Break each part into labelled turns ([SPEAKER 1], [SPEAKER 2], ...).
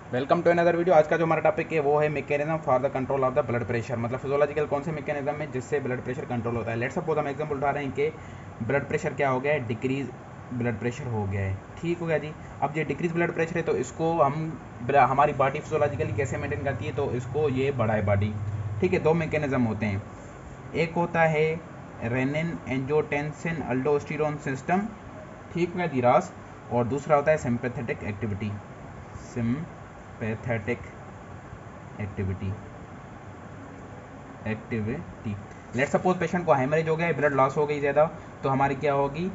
[SPEAKER 1] Welcome to another video. आज का जो हमारा टॉपिक है वो है mechanism for the control of the blood pressure. मतलब फिजियोलॉजिकल कौन से मैकेनिज्म है जिससे ब्लड प्रेशर कंट्रोल होता है। लेट्स सपोज हम एग्जांपल उठा रहे हैं कि ब्लड प्रेशर क्या हो गया है, डिक्रीज ब्लड प्रेशर हो गया है। ठीक हो गया जी। अब ये डिक्रीज ब्लड प्रेशर है तो इसको हम हमारी बॉडी फिजियोलॉजिकली कैसे मेंटेन करती है, तो इसको ये बढ़ाए बॉडी। ठीक है, दो मैकेनिज्म होते हैं। एक होता है रेनिन एंजियोटेंसिन अल्डोस्टेरोन सिस्टम, ठीक है जी, रास। और दूसरा होता है sympathetic activity, sympathetic activity activity let suppose patient को हेमरेज हो गया है, ब्लड लॉस हो गई ज़्यादा, तो हमारी क्या होगी,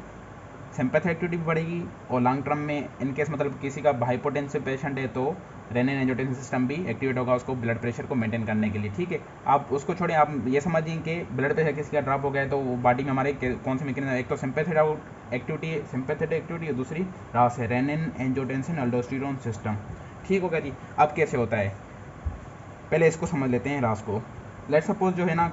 [SPEAKER 1] सिंपैथेटिक एक्टिविटी भी बढ़ेगी। और लॉन्ग टर्म में इनकेस मतलब किसी का हाइपोटेंसिव पेशेंट है तो रेनिन एंजियोटेंसिन सिस्टम भी एक्टिवेट होगा उसको ब्लड प्रेशर को मेंटेन करने के लिए। ठीक है, आप उसको छोड़ें, आप ये समझिए कि ब्लड प्रेशर किसी का ड्रॉप हो गया है तो वो बॉडी में हमारे कौन से मैकेनिज्म, एक तो सिंपैथेटिक एक्टिविटी और दूसरी रास है रेनिन एंजियोटेंसिन अल्डोस्टेरोन सिस्टम। ठीक हो गया जी। अब कैसे होता है, पहले इसको समझ लेते हैं रास को। लेट सपोज जो है ना,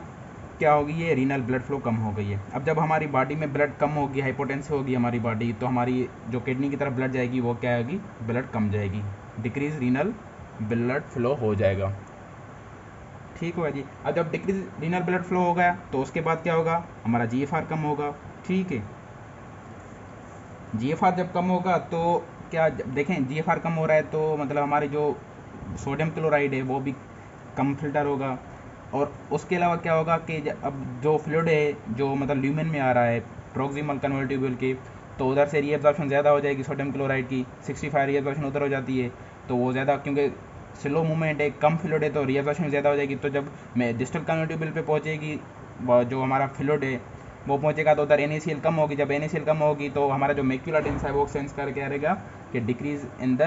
[SPEAKER 1] क्या होगी, ये रीनल ब्लड फ्लो कम हो गई है। अब जब हमारी बॉडी में ब्लड कम होगी, हाइपोटेंसिव होगी हमारी बॉडी, तो हमारी जो किडनी की तरफ ब्लड जाएगी वो क्या होगी, ब्लड कम जाएगी, डिक्रीज रीनल ब्लड फ्लो हो जाएगा। ठीक होगा जी। अब जब डिक्रीज रीनल ब्लड फ्लो हो गया तो उसके बाद क्या होगा, हमारा जीएफआर कम होगा। ठीक है, जीएफआर जब कम होगा तो क्या, जब देखें जीएफआर कम हो रहा है तो मतलब हमारे जो सोडियम क्लोराइड है वो भी कम फिल्टर होगा। और उसके अलावा क्या होगा कि अब जो फ्लूइड है जो मतलब ल्यूमेन में आ रहा है प्रोक्सिमल कन्वर्टिबल के, तो उधर से रीअब्जॉर्प्शन ज़्यादा हो जाएगी सोडियम क्लोराइड की, 65 रीअब्जॉर्प्शन उधर हो जाती है। तो वो ज़्यादा, क्योंकि स्लो मूवमेंट है, कम फ्लूइड है, तो रीअब्जॉर्प्शन ज़्यादा हो जाएगी। तो जब मैं डिस्टल कन्वर्टिबल पे पहुँचेगी, जो हमारा फ्लूइड है वो पहुंचेगा तो उधर NaCl कम होगी। जब NaCl कम होगी तो हमारा जो मैक्यूला डेंसा है वो सेंस करके आएगा कि डिक्रीज इन द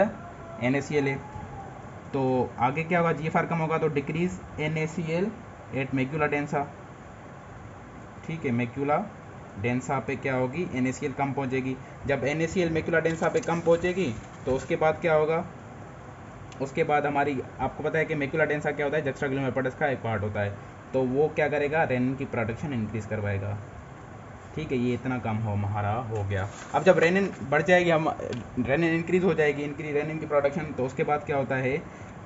[SPEAKER 1] NaCl है। तो आगे क्या होगा, जीएफआर कम होगा तो decrease NaCl at macula densa. ठीक है, मैक्यूला डेंसा पे क्या होगी, NaCl कम पहुंचेगी। जब NaCl मैक्यूला डेंसा पे कम पहुंचेगी तो उसके बाद क्या होगा, उसके बाद हमारी, आपको पता है कि मैक्यूला डेंसा क्या होता है, जक्स्ट्राग्लैंडुलर एपेंडिक्स का एक पार्ट होता है। तो वो क्या करेगा, रेनिन की प्रोडक्शन इंक्रीज करवाएगा। ठीक है, ये इतना काम हो हमारा हो गया। अब जब रेनिन बढ़ जाएगी, हम रेनिन इंक्रीज हो जाएगी, इंक्रीज रेनिन की प्रोडक्शन, तो उसके बाद क्या होता है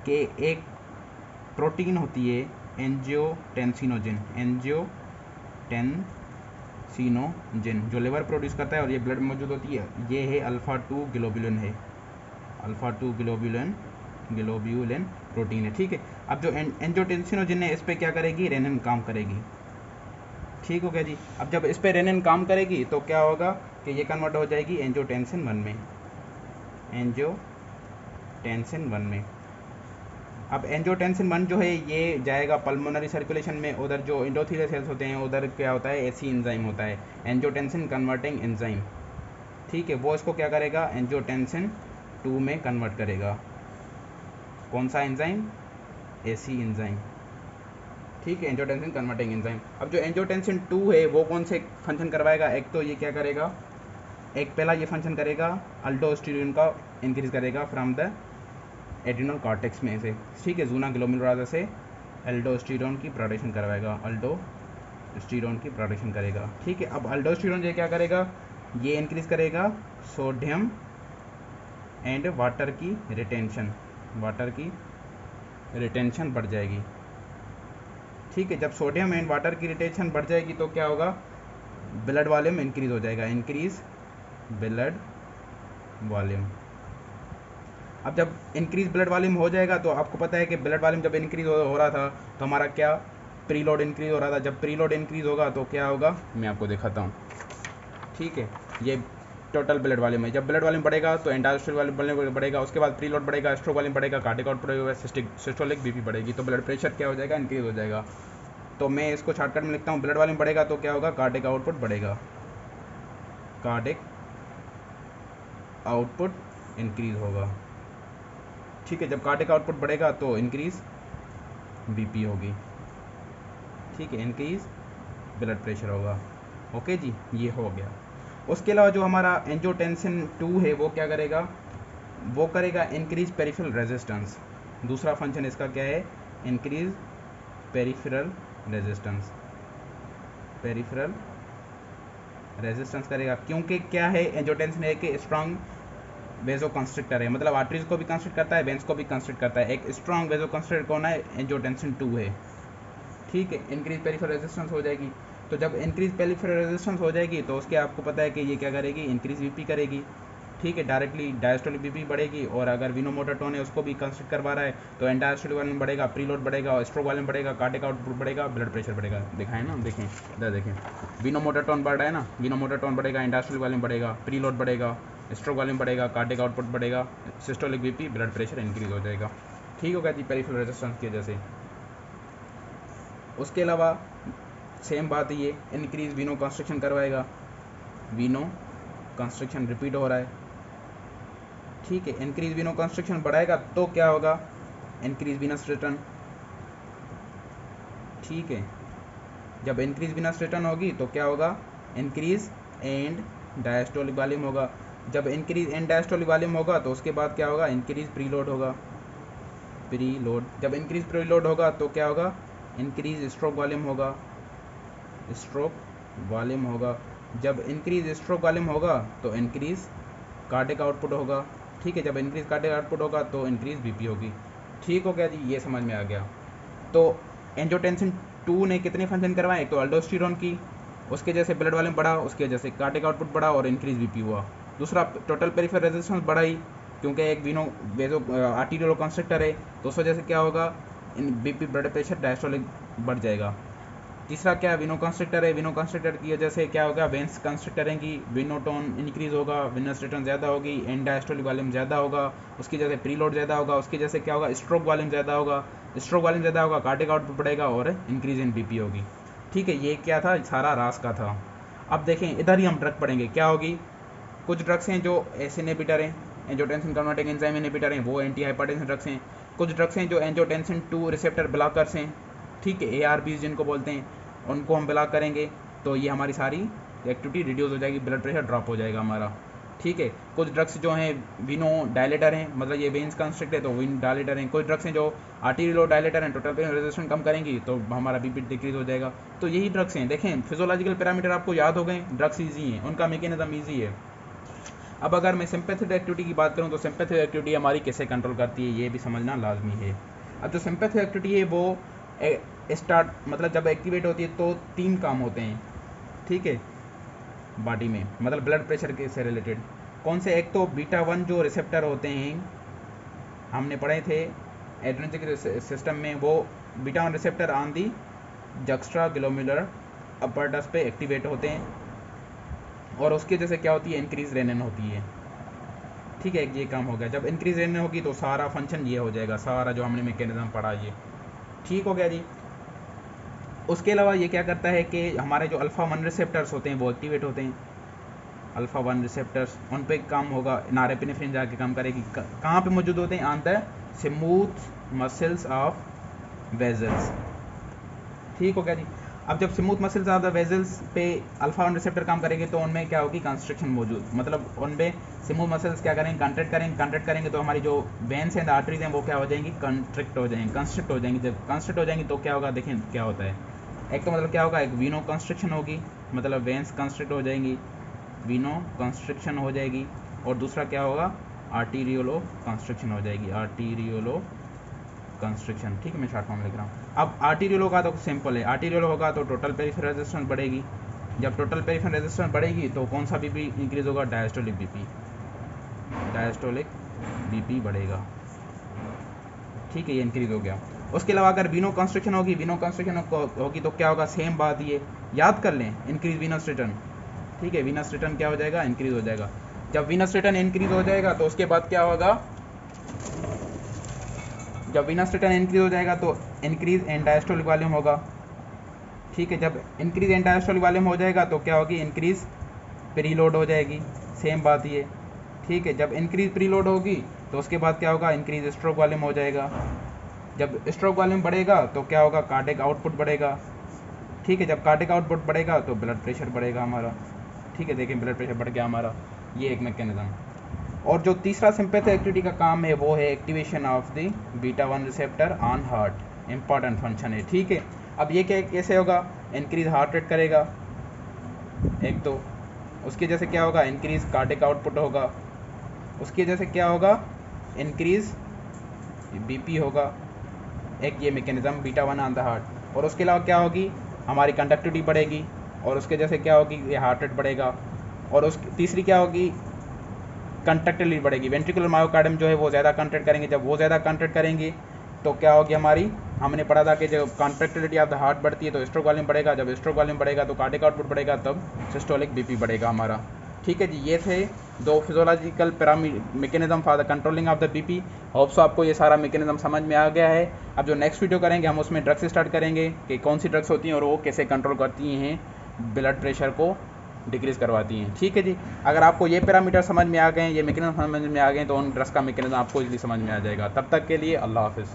[SPEAKER 1] कि एक प्रोटीन होती है एंजियोटेंसिनोजिन, एंजियोटेंसिनोजिन जो लिवर प्रोड्यूस करता है और ये ब्लड में मौजूद होती है। ये है अल्फ़ा 2 ग्लोबुलिन है, अल्फ़ा 2 ग्लोबुलिन ग्लोब्यूलिन प्रोटीन है। ठीक है, अब जो एंजियोटेंसिनोजिन है इस पर क्या करेगी, रेनिन काम करेगी। ठीक हो गया जी। अब जब इस पे रेनिन काम करेगी तो क्या होगा कि ये कन्वर्ट हो जाएगी एंजियोटेंसिन 1 में, एंजियोटेंसिन 1 में। अब एंजियोटेंसिन 1 जो है ये जाएगा पल्मोनरी सर्कुलेशन में, उधर जो एंडोथेलियल सेल्स होते हैं उधर क्या होता है, एसी एंजाइम होता है, एंजियोटेंसिन कन्वर्टिंग एंजाइम। ठीक है, वो इसको क्या करेगा, एंजियोटेंसिन 2 में कन्वर्ट करेगा। कौन सा एंजाइम, एसी एंजाइम। ठीक है, एंजियोटेंसिन कन्वर्टिंग एंजाइम। अब जो एंजियोटेंसिन 2 है वो कौन से फंक्शन करवाएगा, एक तो ये क्या करेगा, एक पहला ये फंक्शन करेगा अल्डोस्टेरोन का इंक्रीज करेगा फ्रॉम द एड्रिनल कॉर्टेक्स में से। ठीक है, जूना ग्लोमेरुलर से अल्डोस्टेरोन की प्रोडक्शन करवाएगा, अल्डोस्टेरोन की प्रोडक्शन करेगा। ठीक है, अब अल्डोस्टेरोन ये क्या करेगा, ये इंक्रीज करेगा सोडियम एंड वाटर की रिटेंशन, वाटर की रिटेंशन बढ़ जाएगी। ठीक है, जब सोडियम एंड वाटर की रिटेंशन बढ़ जाएगी तो क्या होगा, ब्लड वॉल्यूम इंक्रीज हो जाएगा, इंक्रीज ब्लड वॉल्यूम। अब जब इंक्रीज ब्लड वॉल्यूम हो जाएगा तो आपको पता है कि ब्लड वॉल्यूम जब इंक्रीज हो रहा था तो हमारा क्या, प्रीलोड इंक्रीज हो रहा था। जब प्रीलोड इंक्रीज होगा तो क्या होगा, मैं आपको दिखाता हूँ। ठीक है, ये टोटल ब्लड वॉल्यूम है। जब ब्लड वॉल्यूम बढ़ेगा तो एंडास्ट्रोल वॉल्यूम बढ़ेगा, उसके बाद प्रीलोड बढ़ेगा, स्ट्रो वॉल्यूम बढ़ेगा, कार्डिक आउटपुट बढ़ेगा, सिस्टोलिक बीपी बढ़ेगी, तो ब्लड प्रेशर क्या हो जाएगा, इंक्रीज हो जाएगा। तो मैं इसको शॉर्टकट में लिखता हूँ, ब्लड वॉल्यूम बढ़ेगा तो क्या होगा, कार्डिक आउटपुट बढ़ेगा, कार्डिक आउटपुट इंक्रीज होगा। ठीक है, जब कार्डिक आउटपुट बढ़ेगा तो इंक्रीज बीपी होगी। ठीक है, इंक्रीज ब्लड प्रेशर होगा। ओके जी, ये हो गया। उसके अलावा जो हमारा एंजियोटेंसिन 2 है वो क्या करेगा, वो करेगा इंक्रीज पेरिफेरल रेजिस्टेंस। दूसरा फंक्शन इसका क्या है, increase peripheral resistance, peripheral resistance करेगा। क्योंकि क्या है, एंजियोटेंसिन एक स्ट्रांग वेजो कंस्ट्रिक्टर है, मतलब आर्टरीज को भी कंस्ट्रिक्ट करता है, वेंस को भी कंस्ट्रिक्ट करता है। एक स्ट्रॉन्ग वेजो कंस्ट्रिक्टर कौन है? एंजियोटेंसिन 2 है। ठीक है, इंक्रीज पेरिफेरल रेजिस्टेंस हो जाएगी। तो जब इंक्रीज पेरिफेरल रेजिस्टेंस हो जाएगी तो उसके आपको पता है कि ये क्या करेगी? इंक्रीज बीपी करेगी। ठीक है, डायरेक्टली डायस्टोलिक बीपी बढ़ेगी। और अगर विनोमोटर टोन है उसको भी कंस्ट्रिक्ट करवा रहा है तो एंड डायस्टोलिक वॉल्यूम बढ़ेगा, प्रीलोड बढ़ेगा, स्ट्रोक वॉल्यूम बढ़ेगा, कार्डियक आउटपुट बढ़ेगा, ब्लड प्रेशर बढ़ेगा। दिखाएं ना, देखें इधर देखें, विनोमोटर टोन बढ़ रहा है ना, विनोमोटर टोन बढ़ेगा, एंड डायस्टोलिक वॉल्यूम बढ़ेगा, प्रीलोड बढ़ेगा, स्ट्रोक वॉल्यूम बढ़ेगा, कार्डियक आउटपुट बढ़ेगा, systolic BP, blood pressure increase हो जाएगा। ठीक होगा जी, पेरिफेरल रेजिस्टेंस की वजह से। उसके अलावा सेम बात है, ये इंक्रीज वीनो कंस्ट्रक्शन करवाएगा, वीनो कंस्ट्रक्शन रिपीट हो रहा है। ठीक है, इंक्रीज वीनो कंस्ट्रक्शन बढ़ाएगा तो क्या होगा? Increase venous return. ठीक है, जब इंक्रीज वीनस रिटर्न होगी तो क्या होगा? इंक्रीज एंड डायस्टोलिक वॉल्यूम होगा। जब इंक्रीज एंड डायस्टोलिक वॉल्यूम होगा तो उसके बाद क्या होगा? इंक्रीज प्रीलोड होगा, प्रीलोड। जब इंक्रीज प्रीलोड होगा तो क्या होगा? इंक्रीज स्ट्रोक वॉल्यूम होगा, स्ट्रोक वॉल्यूम होगा। जब इंक्रीज स्ट्रोक वॉल्यूम होगा तो इंक्रीज कार्डियक आउटपुट होगा। ठीक है, जब इंक्रीज कार्डियक आउटपुट होगा तो इंक्रीज बीपी होगी। ठीक हो गया जी, ये समझ में आ गया। तो एंजियोटेंसिन 2 ने कितने फंक्शन करवाए? एक तो अल्डोस्टेरोन की, उसके जैसे ब्लड वॉल्यूम बढ़ा, उसके वजह से कार्डियक आउटपुट बढ़ा और इंक्रीज बीपी हुआ। दूसरा, टोटल पेरिफेरल रेजिस्टेंस बढ़ाई, क्योंकि एक विनो वेजो आर्टीरियल कंस्ट्रक्टर है तो उस वजह से क्या होगा? इन बीपी, ब्लड प्रेशर, डायस्टोलिक बढ़ जाएगा। तीसरा क्या है? विनो कंस्ट्रक्टर है, विनो कंस्ट्रक्टर की वजह से क्या होगा? वेंस कंस्ट्रक्ट करेंगी, विनोटोन इंक्रीज होगा, विनस रिटर्न ज़्यादा होगी, एंड डायस्टोलिक वॉल्यूम ज़्यादा होगा, उसकी वजह से प्रीलोड ज़्यादा होगा, उसकी वजह से क्या होगा? स्ट्रोक वॉल्यूम ज़्यादा होगा, स्ट्रोक वॉल्यूम ज़्यादा होगा, कार्डियक आउटपुट बढ़ेगा और इंक्रीज इन बीपी होगी। ठीक है, ये क्या था? सारा रास का था। अब देखें, इधर ही हम ड्रग पढ़ेंगे क्या होगी। कुछ ड्रग्स हैं जो एस इनहिबिटर हैं, एंजियोटेंसिन कन्वर्टिंग एंजाइम इनहिबिटर हैं, वो एंटी हाइपरटेंसिव ड्रग्स हैं। कुछ ड्रग्स हैं जो एंजियोटेंसिन 2 रिसेप्टर ब्लॉकर्स हैं। ठीक है, ARBs जिनको बोलते हैं, उनको हम ब्लॉक करेंगे तो ये हमारी सारी एक्टिविटी रिड्यूस हो जाएगी, ब्लड प्रेशर ड्रॉप हो जाएगा हमारा। ठीक है, कुछ ड्रग्स जो हैं विनो डायलेटर हैं, मतलब ये वेन्स कंस्ट्रिक्ट है तो विन डायलेटर हैं। कुछ ड्रग्स हैं जो आर्टीरियल डायलेटर हैं, टोटल पेन रेजिस्टेंस कम करेंगी तो हमारा बीपी डिक्रीज हो जाएगा। तो यही ड्रग्स हैं। देखें, फिजियोलॉजिकल पैरामीटर आपको याद हो गए, ड्रग्स ईजी हैं, उनका मैकेनिज्म ईजी है। अब अगर मैं सिंपैथेटिक एक्टिविटी की बात करूँ तो सिंपैथेटिक एक्टिविटी हमारी कैसे कंट्रोल करती है, ये भी समझना लाजमी है। अब जो सिंपैथेटिक एक्टिविटी है वो स्टार्ट, मतलब जब एक्टिवेट होती है तो 3 काम होते हैं। ठीक है, बॉडी में, मतलब ब्लड प्रेशर के से रिलेटेड। कौन से? एक तो बीटा 1 जो रिसेप्टर होते हैं, हमने पढ़े थे एड्रेनर्जिक सिस्टम में, वो beta 1 receptor on the juxtaglomerular apparatus पे एक्टिवेट होते हैं और उसकी वजह से क्या होती है? इंक्रीज रेनिन होती है। ठीक है, ये काम हो गया। जब इंक्रीज रेनिन होगी तो सारा फंक्शन ये हो जाएगा, सारा जो हमने मैकेनिज्म पढ़ा ये ठीक हो गया जी। उसके अलावा ये क्या करता है कि हमारे जो अल्फ़ा 1 रिसेप्टर्स होते हैं वो एक्टिवेट होते हैं। अल्फ़ा 1 रिसेप्टर्स, उन पे काम होगा, नॉरेपिनेफ्रिन जाके काम करेगी। कहाँ पे मौजूद होते हैं? On the smooth muscles of vessels. ठीक हो गया जी। अब जब smooth muscles of the vessels पे अल्फ़ा 1 रिसेप्टर काम करेंगे तो उनमें क्या होगी? कंस्ट्रक्शन मौजूद, मतलब उनमें स्मूथ मसल्स क्या करेंगे? कंट्रैक्ट करेंगे तो हमारी जो वेन्स हैं, आर्टरीज हैं, वो क्या हो जाएंगी? कंस्ट्रिक्ट हो जाएंगी। जब कंस्ट्रिक्ट हो जाएंगी तो क्या होगा? देखें क्या होता है। एक तो मतलब क्या होगा? एक वीनो कंस्ट्रक्शन होगी, मतलब वेन्स कंस्ट्रिक्ट हो जाएंगी, वीनो कंस्ट्रक्शन हो जाएगी। और दूसरा क्या होगा? आर्टीरियोलो कंस्ट्रक्शन हो जाएगी, आर्टीरियोलो कंस्ट्रक्शन। ठीक है, मैं शॉर्ट फॉर्म लिख रहा हूँ। अब आर्टीरियल होगा तो सिंपल है, आर्टीरियल होगा तो टोटल पेरिफेरल रेजिस्टेंस बढ़ेगी। जब टोटल पेरिफेरल रेजिस्टेंस बढ़ेगी तो कौन सा बीपी इंक्रीज होगा? डायस्टोलिक बीपी बढ़ेगा। ठीक है, ये इंक्रीज हो गया। उसके अलावा अगर वीनो कंस्ट्रक्शन होगी तो क्या होगा? सेम बात ये याद कर लें, इंक्रीज वीनस रिटर्न। ठीक है, वीनस रिटर्न क्या हो जाएगा? इंक्रीज हो जाएगा। जब वीनस रिटर्न इंक्रीज हो जाएगा तो उसके बाद क्या होगा? जब वीनस रिटर्न इंक्रीज हो जाएगा तो इंक्रीज एंड डायस्टोलिक वॉल्यूम होगा। ठीक है, जब इंक्रीज एंड डायस्टोलिक वॉल्यूम हो जाएगा तो क्या होगी? इंक्रीज प्रीलोड हो जाएगी। सेम बात ये। ठीक है, जब इंक्रीज प्रीलोड होगी तो उसके बाद क्या होगा? इंक्रीज स्ट्रोक वॉल्यूम हो जाएगा। जब स्ट्रोक वॉल्यूम बढ़ेगा तो क्या होगा? कार्डियक आउटपुट बढ़ेगा। ठीक है, जब कार्डियक आउटपुट बढ़ेगा तो ब्लड प्रेशर बढ़ेगा हमारा। ठीक है, देखें ब्लड प्रेशर बढ़ गया हमारा, ये एक मैकेनिज्म। और जो तीसरा सिंपैथेटिक एक्टिविटी का काम है वो है activation of the beta 1 receptor on heart, important function है। ठीक है, अब ये क्या कैसे होगा? इंक्रीज हार्ट रेट करेगा एक तो, उसकी वजह से क्या होगा? इंक्रीज कार्डियक आउटपुट होगा। उसकी वजह से क्या होगा, इंक्रीज बीपी होगा, एक ये mechanism beta 1 on the heart. और उसके अलावा क्या होगी, हमारी कंडक्टिविटी बढ़ेगी, और उसके जैसे क्या होगी, ये हार्ट रेट बढ़ेगा। और उस तीसरी क्या होगी, कंट्रैक्टिलिटी बढ़ेगी, वेंट्रिकुलर मायोकार्डियम जो है वो ज़्यादा कंट्रैक्ट करेंगे। जब वो ज़्यादा कंट्रैक्ट करेंगे तो क्या होगी हमारी, हमने पढ़ा था कि जब कॉन्ट्रैक्टिलिटी ऑफ द हार्ट बढ़ती है तो स्ट्रोक वॉल्यूम बढ़ेगा, जब स्ट्रोक वॉल्यूम बढ़ेगा तो कार्डियक आउटपुट बढ़ेगा, तब सिस्टोलिक बीपी बढ़ेगा हमारा। ठीक है जी, ये थे 2 physiological mechanism for the controlling of the BP. Hopes आपको ये सारा मैकेनिज्म समझ में आ गया है। अब जो नेक्स्ट वीडियो करेंगे हम उसमें ड्रग्स स्टार्ट करेंगे कि कौन सी ड्रग्स होती हैं और वो कैसे कंट्रोल करती हैं ब्लड प्रेशर को डिक्रीज़ करवाती हैं। ठीक है जी, अगर आपको ये पैरामीटर समझ में आ गए, ये मैकेनिज्म समझ में आ गए, तो उन ड्रग्स का मैकेनिज्म आपको इजीली समझ में आ जाएगा। तब तक के लिए अल्लाह हाफिज़।